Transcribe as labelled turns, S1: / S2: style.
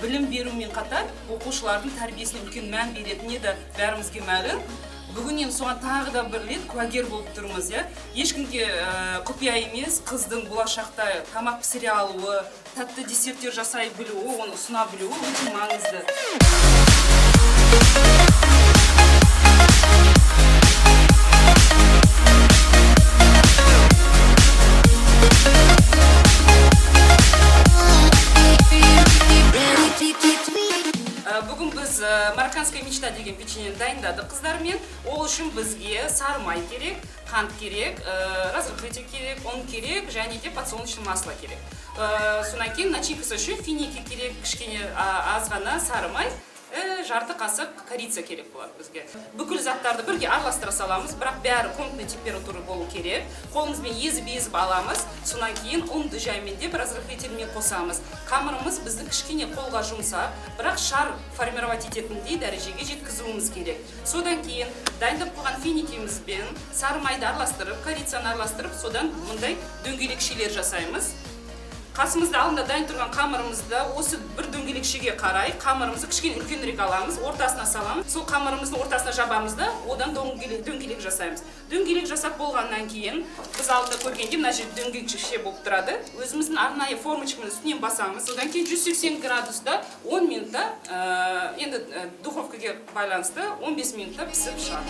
S1: білім берумен қатар оқушылардың тәрбиесіне үлкен мән беретіні де бәрімізге мәлім. Бүгін енді соған тағы да бір рет куәгер болып тұрмыз, иә. Ешкімге құпия емес, қыздың болашақта тамақ пісіре алуы, тәтті десерттер жасай білуі, оны ұсына білуі өте маңызды. Бүгін біз марокканская мечта деген печеньені дайындадық қыздармен. Ол үшін бізге сары май керек, қант керек, разрыхлитель керек, ұн керек, және де подсолнечное масло керек. Содан кейін начинкасы үшін финики керек, кішкене аз ғана сары май, жарты қасық корица керек болады бізге. Бүкіл заттарды бірге араластыра саламыз, бірақ бәрі комнатный температура болу керек. Қолымызбен езіп аламыз, содан кейін ұнды жаймендеп разрыхлительмен қосамыз. Қамырымыз бізді кішкене қолға жұмсап, бірақ шар формировать ететіндей дәрежеге жеткізуіміз керек. Содан кейін дайындап қойған финикимізбен сары майды араластырып, корицаны араластырып, содан мұндай дөңгелекшелер жасаймыз. Қасымызда алдында дайын тұрған қамырымызды осы бір дөңгелекшеге қарай қамырымызды кішкене үлкенірек аламыз, ортасына саламыз. Сол қамырымыздың ортасына жабамыз да, одан дөңгелек жасаймыз. Дөңгелек жасап болғаннан кейін біз алдында көргенде мына жерде дөңгелекше болып тұрады. Өзіміздің арнайы формочкамыздың үстінен басамыз. Содан кейін 180 градуста 10 минутта, енді духовкаға байланысты 15 минутта пісіп шығады.